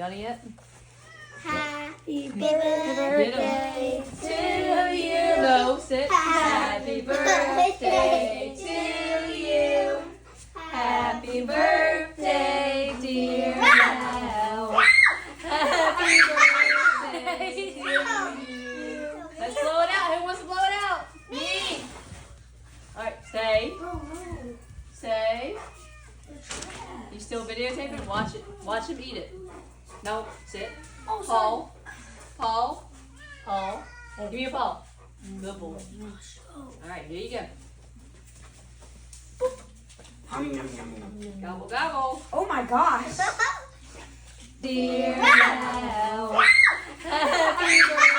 done it yet? Happy birthday To you. No, sit. Happy birthday to you. Happy birthday, dear Mel. Happy birthday to you. Let's blow it out. Who wants to blow it out? Me. All right, say. Say. You still videotaping? Watch it. Watch him eat it. No, sit. Paul. Paul. Paul. Give me a paw. Good boy. All right, here you go. Gobble, gobble. Oh my gosh. Dear Mel. Happy birthday.